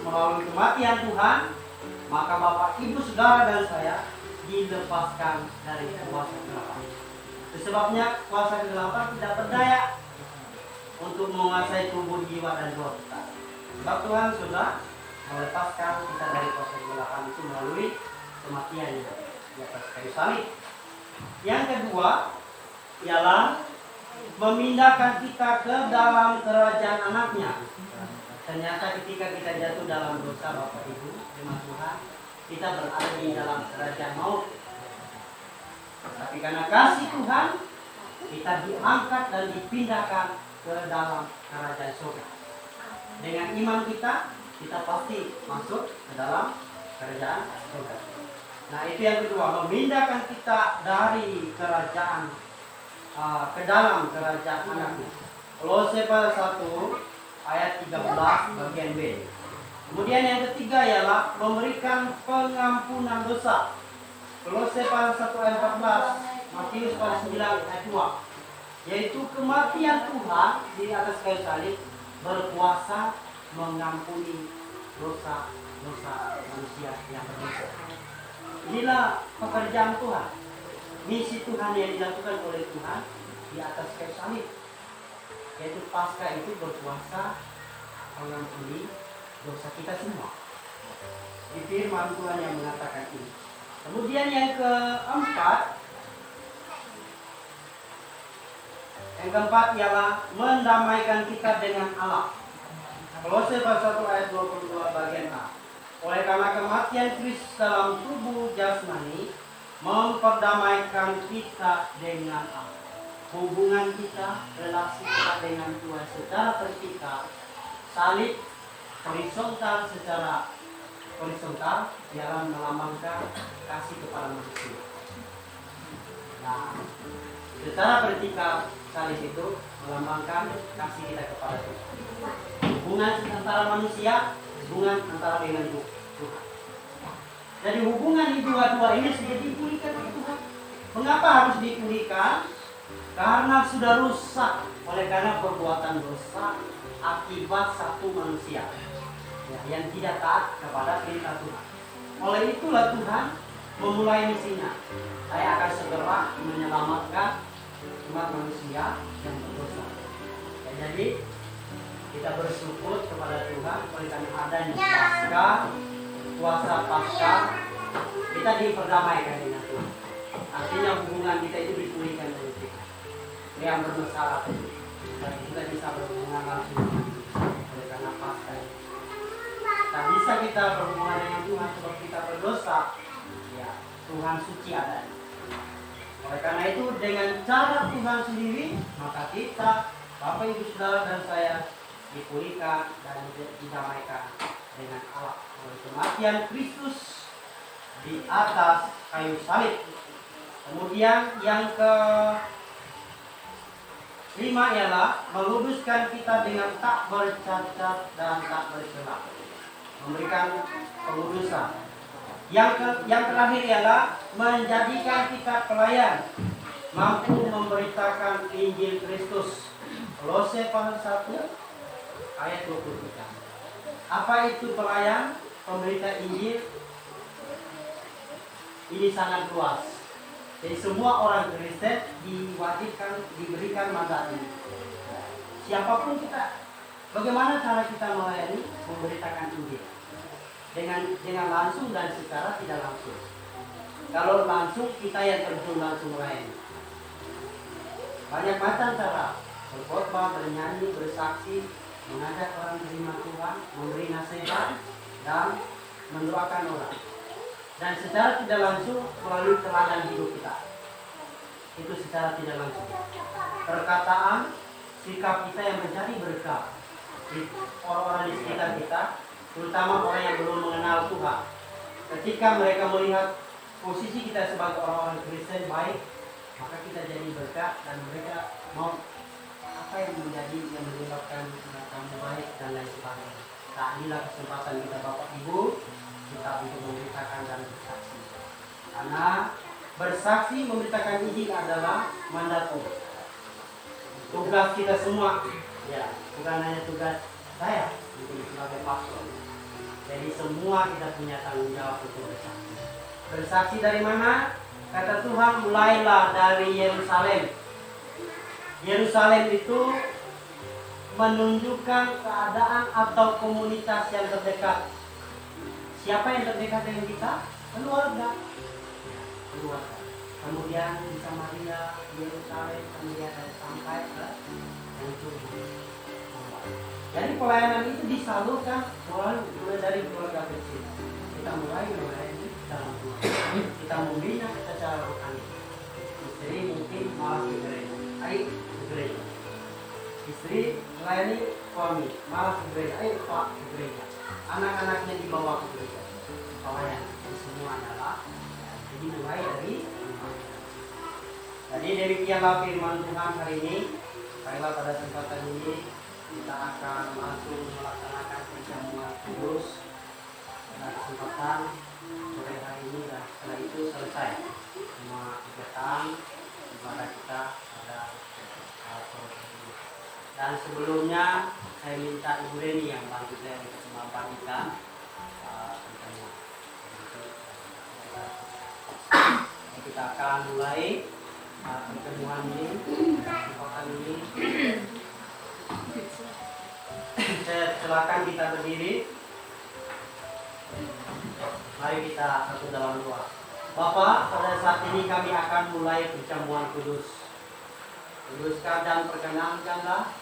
melalui kematian Tuhan, maka Bapak, Ibu, Saudara dan saya dilepaskan dari kuasa kegelapan. Itu sebabnya kuasa kegelapan tidak berdaya untuk menguasai tubuh, jiwa, dan roh kita. Sebab Tuhan sudah melepaskan kita dari kuasa kegelapan itu melalui kematiannya di atas kayu salib. Yang kedua ialah memindahkan kita ke dalam kerajaan anaknya. Ternyata ketika kita jatuh dalam dosa, Bapak Ibu, jemaat Tuhan, kita berada di dalam kerajaan maut. Tapi karena kasih Tuhan, kita diangkat dan dipindahkan ke dalam kerajaan surga. Dengan iman kita, kita pasti masuk ke dalam kerajaan surga. Nah, itu yang kedua, memindahkan kita dari kerajaan ke dalam kerajaan anaknya. Kolose pasal 1 ayat 13 bagian B. Kemudian yang ketiga ialah memberikan pengampunan dosa. Kolose pasal 1 ayat 14, Matius pasal 9 ayat 2. Yaitu kematian Tuhan di atas kayu salib berkuasa mengampuni dosa-dosa manusia yang berdosa. Inilah pekerjaan Tuhan. Misi Tuhan yang dilakukan oleh Tuhan di atas kayu salib. Yaitu pasca itu berkuasa mengampuni dosa kita semua. Di firman Tuhan yang mengatakan ini. Kemudian yang keempat ialah mendamaikan kita dengan Allah. Kolose pasal 1 ayat 22 bagian A. Oleh karena kematian Kristus dalam tubuh jasmani memperdamaikan kita dengan Allah. Hubungan kita, relasi kita dengan Tuhan secara vertikal, salib horizontal secara horizontal ialah melambangkan kasih kepada manusia. Nah, secara vertikal salib itu melambangkan kasih kita kepada Tuhan. Hubungan antara manusia, hubungan antara dengan Tuhan. Jadi hubungan di dua-dua ini sudah dipulihkan oleh Tuhan. Mengapa harus dipulihkan? Karena sudah rusak oleh karena perbuatan dosa akibat satu manusia yang tidak taat kepada perintah Tuhan. Oleh itulah Tuhan memulai misinya. Saya akan segera menyelamatkan umat manusia yang berdosa. Jadi kita bersyukur kepada Tuhan oleh karena adanya pasca, kuasa pasca, kita diperdamaikan dengan Tuhan. Artinya hubungan kita itu dipulihkan oleh Tuhan. Yang bermasalah dan kita bisa berhubungan langsung dengan Tuhan oleh karena pasca. Tak bisa kita berhubungan dengan Tuhan sebab kita berdosa. Ya, Tuhan suci adanya. Oleh karena itu dengan cara Tuhan sendiri, maka kita, Bapak, Ibu, Saudara dan saya dipulihkan dan didamaikan dengan Allah oleh kematian Kristus di atas kayu salib. Kemudian yang kelima ialah menguduskan kita dengan tak bercacat dan tak bercela, memberikan pengudusan. Yang terakhir ialah menjadikan kita pelayan, mampu memberitakan Injil Kristus. Kolose pasal 1 ayat 23. Apa itu pelayan, pemberita Injil? Ini sangat luas. Jadi semua orang Kristen diwajibkan, diberikan mandat ini. Siapapun kita, bagaimana cara kita melayani, memberitakan Injil? Dengan langsung dan secara tidak langsung. Kalau langsung, kita yang terjun langsung melayani. Banyak macam cara, berkhotbah, bernyanyi, bersaksi, mengajak orang terima Tuhan, memberi nasihat, dan mendoakan orang. Dan secara tidak langsung melalui teladan hidup kita. Itu secara tidak langsung. Perkataan, sikap kita yang menjadi berkat di orang-orang di sekitar kita, terutama orang yang belum mengenal Tuhan. Ketika mereka melihat posisi kita sebagai orang-orang Kristen baik, maka kita jadi berkat dan mereka mau apa yang terjadi yang menyebabkan kamu baik dan lain sebagainya. Nah, inilah kesempatan kita Bapak Ibu kita untuk memberitakan dan bersaksi. Karena bersaksi memberitakan Injil adalah mandat Allah. Tugas kita semua, ya, bukan hanya tugas saya sebagai pastor. Jadi semua kita punya tanggung jawab untuk bersaksi. Bersaksi dari mana? Kata Tuhan, mulailah dari Yerusalem. Yerusalem itu menunjukkan keadaan atau komunitas yang terdekat. Siapa yang terdekat dengan kita? Keluarga. Keluarga. Kemudian di Samaria, Yerusalem, kemudian sampai ke yang Turki. Jadi pelayanan itu disalurkan mulai dari keluarga kecil. Kita mulai melayani dalam keluarga. Kita membina secara rohani. Istri mungkin malah ke gereja. Ayo ke gereja. Istri melayani suami malah ke gereja. Ayo pak ke gereja. Anak-anaknya dibawa ke gereja. Pelayanan itu semua adalah jadi mulai dari rumah. Jadi demikianlah firman Tuhan hari ini. Baiklah pada kesempatan ini kita akan langsung melaksanakan perjamuan kudus pada kesempatan sore hari ini dan setelah itu selesai semua kegiatan ibadah kita pada sore ini. Dan sebelumnya saya minta Ibu Reni yang bantu saya untuk membagikan perjamuan. Kita akan mulai pertemuan ini, kesempatan ini. Saya silakan kita berdiri. Mari kita satu dalam doa. Bapak, pada saat ini kami akan mulai perjamuan kudus. Kuduskan dan perkenankanlah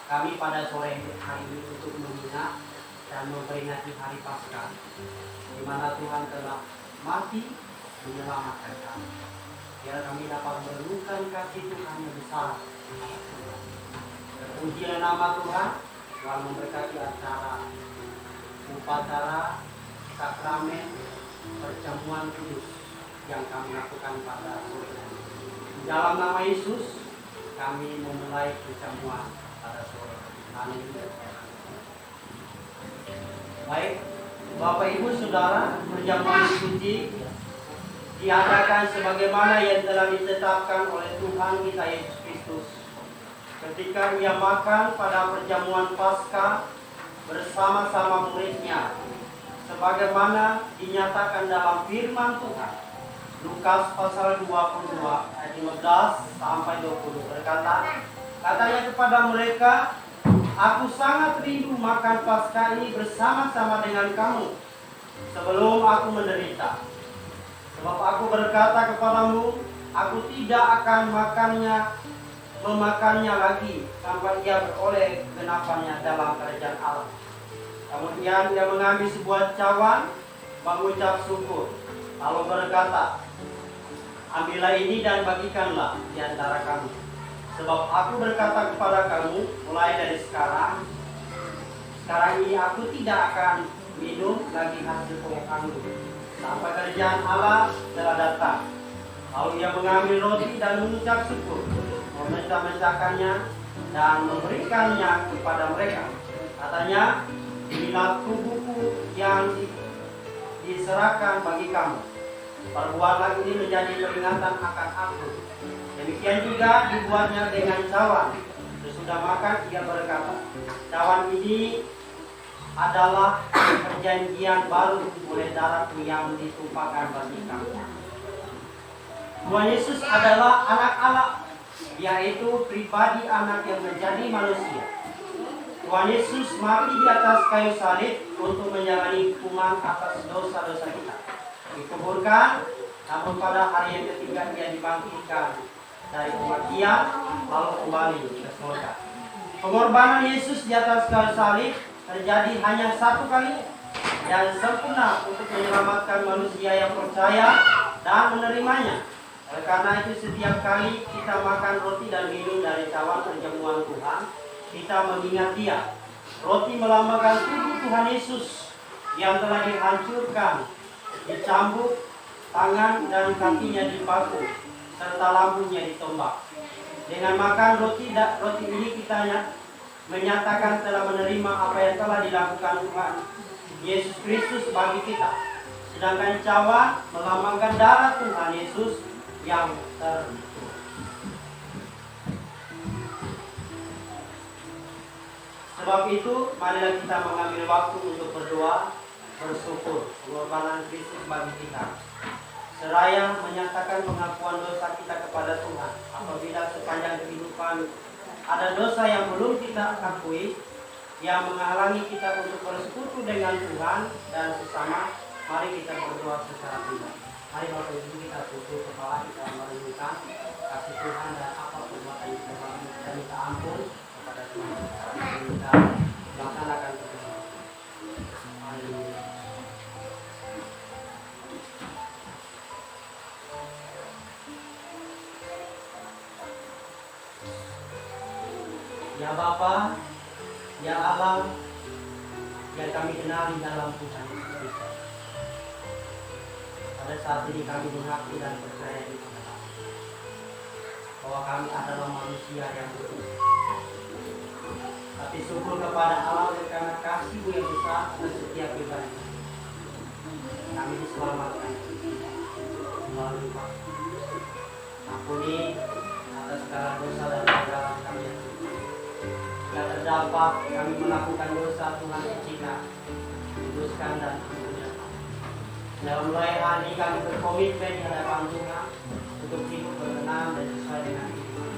kami pada sore hari ini untuk mengingat dan memperingati hari Paskah, di mana Tuhan telah mati menyelamatkan kami. Biar kami dapat merenungkan kasih Tuhan yang besar. Terpujilah nama Tuhan telah memberkati acara upacara sakramen perjamuan kudus yang kami lakukan pada sore hari. Dalam nama Yesus kami memulai perjamuan pada sore hari ini. Baik, Bapak Ibu Saudara, perjamuan suci diadakan sebagaimana yang telah ditetapkan oleh Tuhan kita Yesus Kristus ketika Ia makan pada perjamuan Paskah bersama-sama muridnya, sebagaimana dinyatakan dalam firman Tuhan. Lukas pasal 22 ayat 15 sampai 20 berkata, katanya kepada mereka, aku sangat rindu makan Paskah ini bersama-sama dengan kamu sebelum aku menderita. Sebab aku berkata kepadamu, aku tidak akan memakannya lagi sampai ia beroleh kegenapannya dalam kerajaan Allah. Kemudian dia mengambil sebuah cawan, mengucap syukur, lalu berkata, ambillah ini dan bagikanlah di antara kamu. Sebab aku berkata kepada kamu, mulai dari sekarang ini aku tidak akan minum lagi hasil pokok anggur sampai kerajaan Allah telah datang. Lalu ia mengambil roti dan mengucap syukur, memecah-mecahkannya dan memberikannya kepada mereka. Katanya, inilah tubuhku yang diserahkan bagi kamu. Perbuatlah ini menjadi peringatan akan aku. Demikian juga dibuatnya dengan cawan. Sesudah makan ia berkata, cawan ini adalah perjanjian baru oleh darahku yang ditumpahkan bagi kamu. Tuhan Yesus adalah anak Allah, yaitu pribadi anak yang menjadi manusia. Tuhan Yesus mati di atas kayu salib untuk menjalani hukuman atas dosa-dosa kita. Dikuburkan, namun pada hari yang ketiga ia dibangkitkan dari kematian, lalu kembali ke surga. Pengorbanan Yesus di atas kayu salib terjadi hanya satu kali dan sempurna untuk menyelamatkan manusia yang percaya dan menerimanya. Oleh karena itu setiap kali kita makan roti dan minum dari cawan perjamuan Tuhan, kita mengingat Dia. Roti melambangkan tubuh Tuhan Yesus yang telah dihancurkan, dicambuk, tangan dan kakinya dipaku, serta lambungnya ditombak. Dengan makan roti ini kita menyatakan telah menerima apa yang telah dilakukan Tuhan Yesus Kristus bagi kita. Sedangkan cawan melambangkan darah Tuhan Yesus yang tertumpah. Sebab itu, marilah kita mengambil waktu untuk berdoa, bersyukur pengorbanan Kristus bagi kita, seraya menyatakan pengakuan dosa kita kepada Tuhan. Apabila sepanjang kehidupan ada dosa yang belum kita akui, yang menghalangi kita untuk bersekutu dengan Tuhan dan sesama, mari kita berdoa secara pribadi. Mari Bapak Ibu kita tutup kepala, kita merenungkan kasih Tuhan dan apa perbuatan kita bagi kita minta ampun kepada Tuhan. Kita laksanakan perdoaan. Haleluya. Ya Bapa, ya Allah yang kami kenali dalam Tuhan Yesus Kristus. Pada saat ini kami mengaku dan percaya di Tuhan bahwa kami adalah manusia yang berdosa. Tapi syukur kepada Allah karena kasih-Mu yang besar atas setiap pribadi. Kami diselamatkan melalui Waktu. Ampuni atas segala dosa dan kegagalan kami yang jika terdapat kami melakukan dosa, Tuhan izinkan, kuduskan dan ampuni. Dalam mulai hari kami berkomitmen di hadapan Tuhan untuk hidup berkenan dan sesuai dengan firman.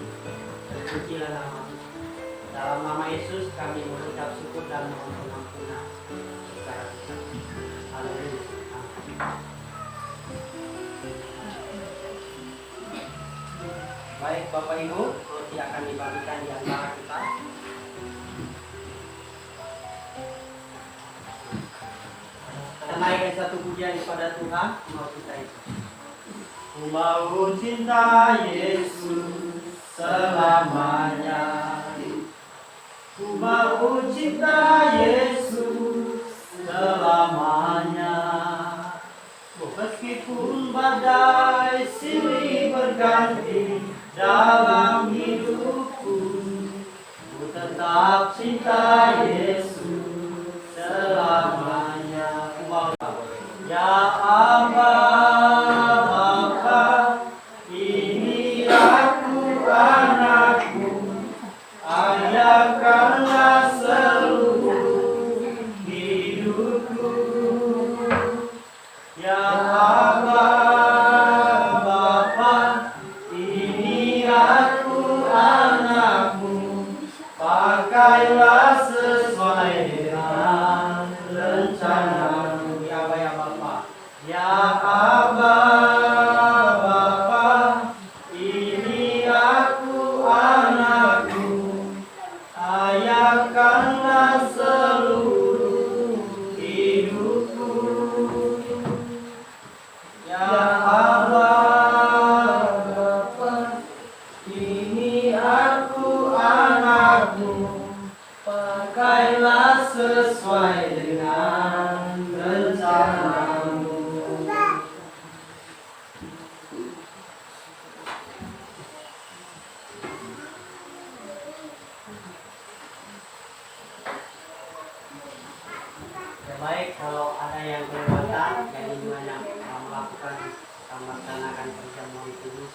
Terpujilah nama Tuhan. Dalam nama Yesus kami mengucap syukur dan mohon pengampunan secara besar. Haleluya. Baik Bapak Ibu, roti akan dibagikan di antara kita. Kita naikkan satu pujian kepada Tuhan, mau kita itu. Ku mau cinta Yesus selamanya. Ku mau cinta Yesus selamanya. Meskipun badai silih berganti dalam hidupku, ku tetap cinta Yesus selamanya. Ya Aba, Bapa, ini aku anakmu, ayahkanlah seluruh hidupku. Ya Aba, Bapa, ini aku anakmu, pakailah sesuai dengan rencanamu. Ya Aba, ya Bapa, ya Aba, Bapa, ini aku anakmu, ayahkanlah seluruh hidupku. Ya Aba, Bapa, ini aku anakmu, pakailah sesuai dengan rencanamu. Ya baik, kalau ada yang kelewatan, yang ingin melakukan atau melaksanakan perjamuan kudus,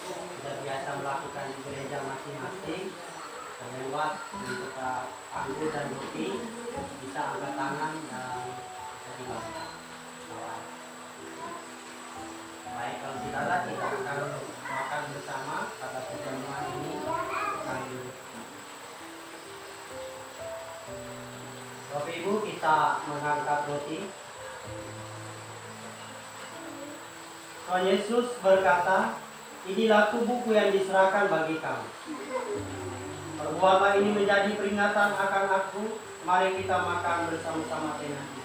sudah biasa melakukan di gereja masing-masing, terlewat untuk anggur dan roti, bisa angkat tangan dan bisa dibagikan. Baik, kalau tidak ada, kita akan makan bersama pada perjamuan ini. Bapak Ibu, kita mengangkat roti. Tuhan Yesus berkata, inilah tubuhku yang diserahkan bagi kamu. Perbuatlah ini menjadi peringatan akan aku. Mari kita makan bersama-sama dengan Dia.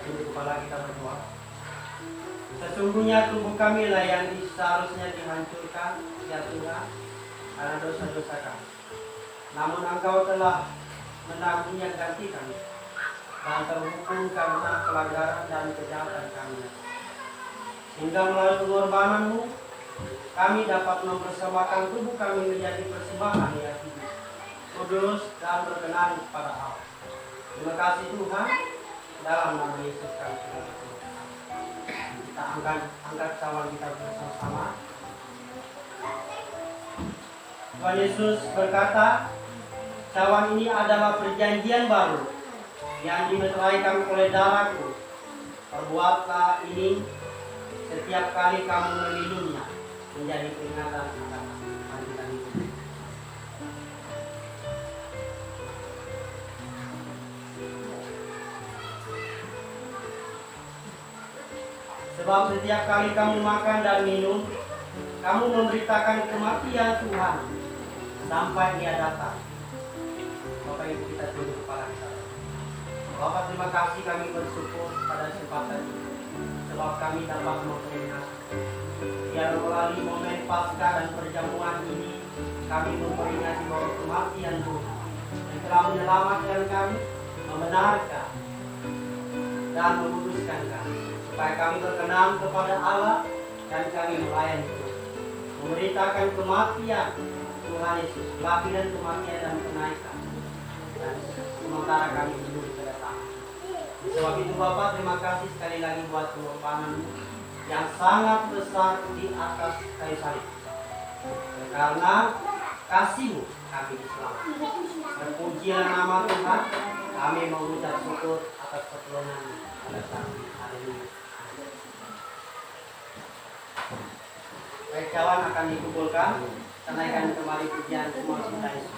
Tunduk kepala kita berdoa. Sesungguhnya tubuh kami lah yang seharusnya dihancurkan, ya Tuhan, karena dosa-dosa kami. Namun Engkau telah menanggung yang ganti kami dan terhukum karena pelanggaran dan kejahatan kami. Hingga melalui pengorbanan-Mu kami dapat mempersembahkan tubuh kami menjadi persembahan yang hidup, kudus dan berkenan kepada Allah. Terima kasih Tuhan, dalam nama Yesus kami berdoa. Kita angkat cawan kita bersama-sama. Tuhan Yesus berkata, cawan ini adalah perjanjian baru yang dimeteraikan oleh darahku. Perbuatlah ini setiap kali kamu meminumnya, menjadi peringatan akan panggilan itu. Sebab setiap kali kamu makan dan minum, kamu memberitakan kematian Tuhan sampai Dia datang. Bapak Ibu, kita tunduk kepala kita. Bapak, terima kasih, kami bersyukur pada kesempatan ini, sebab kami dapat memperingati. Biar melalui momen Paskah dan perjamuan ini, kami memperingati bahwa kematian Tuhan yang telah menyelamatkan kami, membenarkan dan menguduskan kami, supaya kami berkenan kepada Allah dan kami melayani Tuhan, memberitakan kematian Tuhan Yesus, kelahiran, kematian dan kenaikan, dan sementara kami menunggu kedatangan. Sebab itu Bapak, terima kasih sekali lagi buat pengorbanan-Mu yang sangat besar di atas kayu salib. Karena kasih-Mu kami diselamatkan. Terpujilah nama Tuhan, kami mengucap syukur atas pertolongan-Mu pada saat ini. Haleluya. Baik, cawan akan dikumpulkan. Kenaikan kembali pujian semua cinta Yesus.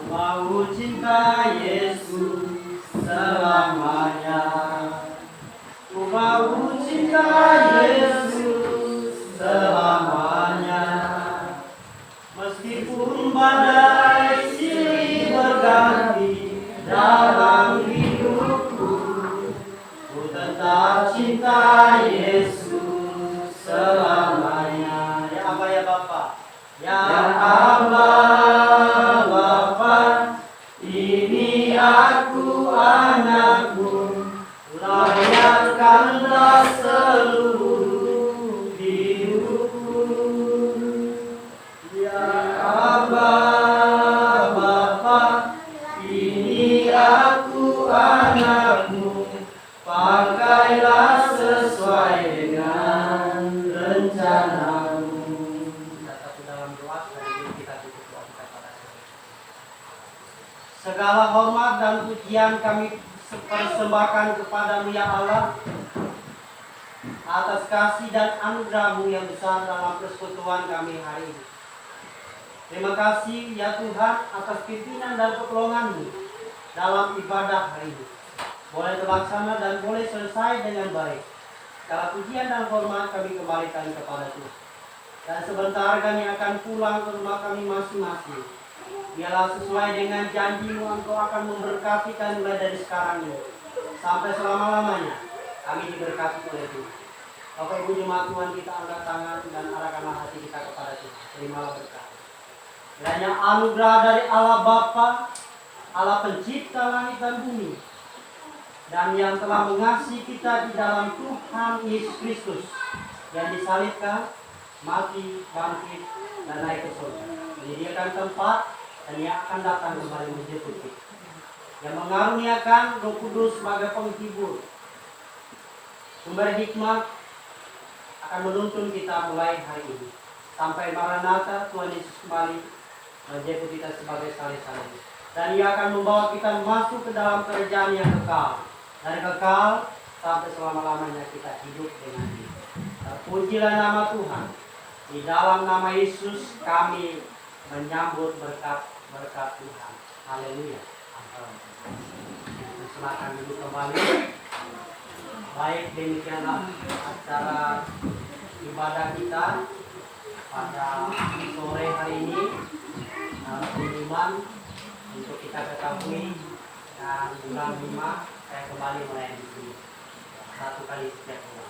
Mau cinta Yesus selamanya. Ku mau cinta Yesus selamanya. Meskipun badai silih berganti dalam hidupku, ku tetap cinta Yesus selamanya. Ya Aba, ya Bapa, ya Aba, Bapa, ini aku anakmu, layakkanlah seluruh hidupku. Ya Aba, Bapa, ini aku anakmu, pakailah sesuai dengan rencanamu. Kita satu dalam doa, sekali kita tutup doa kita pada saat. Segala hormat dan pujian kami persembahkan kepada-Mu ya Allah, atas kasih dan anugerah-Mu yang besar dalam persekutuan kami hari ini. Terima kasih ya Tuhan atas pimpinan dan pertolongan-Mu dalam ibadah hari ini. Boleh terlaksana dan boleh selesai dengan baik. Segala pujian dan hormat kami kembalikan kepada Tuhan. Dan sebentar kami akan pulang ke rumah kami masing-masing. Biarlah sesuai dengan janji-Mu, Engkau akan memberkati kami mulai dari sekarang ini sampai selama-lamanya. Kami diberkati oleh Tuhan. Bapak Ibu jemaat Tuhan, kita angkat tangan dan arahkanlah hati kita kepada Tuhan. Terimalah berkat. Kiranya anugerah dari Allah Bapa, Allah pencipta langit dan bumi, dan yang telah mengasihi kita di dalam Tuhan Yesus Kristus, yang disalibkan, mati, bangkit, dan naik ke surga, menyediakan tempat, dan yang akan datang kembali menjemput kita, yang mengaruniakan Roh Kudus sebagai penghibur, sumber hikmat, akan menuntun kita mulai hari ini sampai Maranatha Tuhan Yesus kembali menjemput kita sebagai saleh-saleh, dan Ia akan membawa kita masuk ke dalam kerajaan yang kekal, dari kekal sampai selama-lamanya kita hidup dengan Dia. Terpujilah nama Tuhan. Di dalam nama Yesus kami menyambut berkat Tuhan. Haleluya. Silakan duduk kembali. Baik, demikianlah acara ibadah kita pada sore hari ini. Pengumuman untuk kita ketahui, dan bulan 5 saya kembali melayani di sini 1 kali setiap bulan.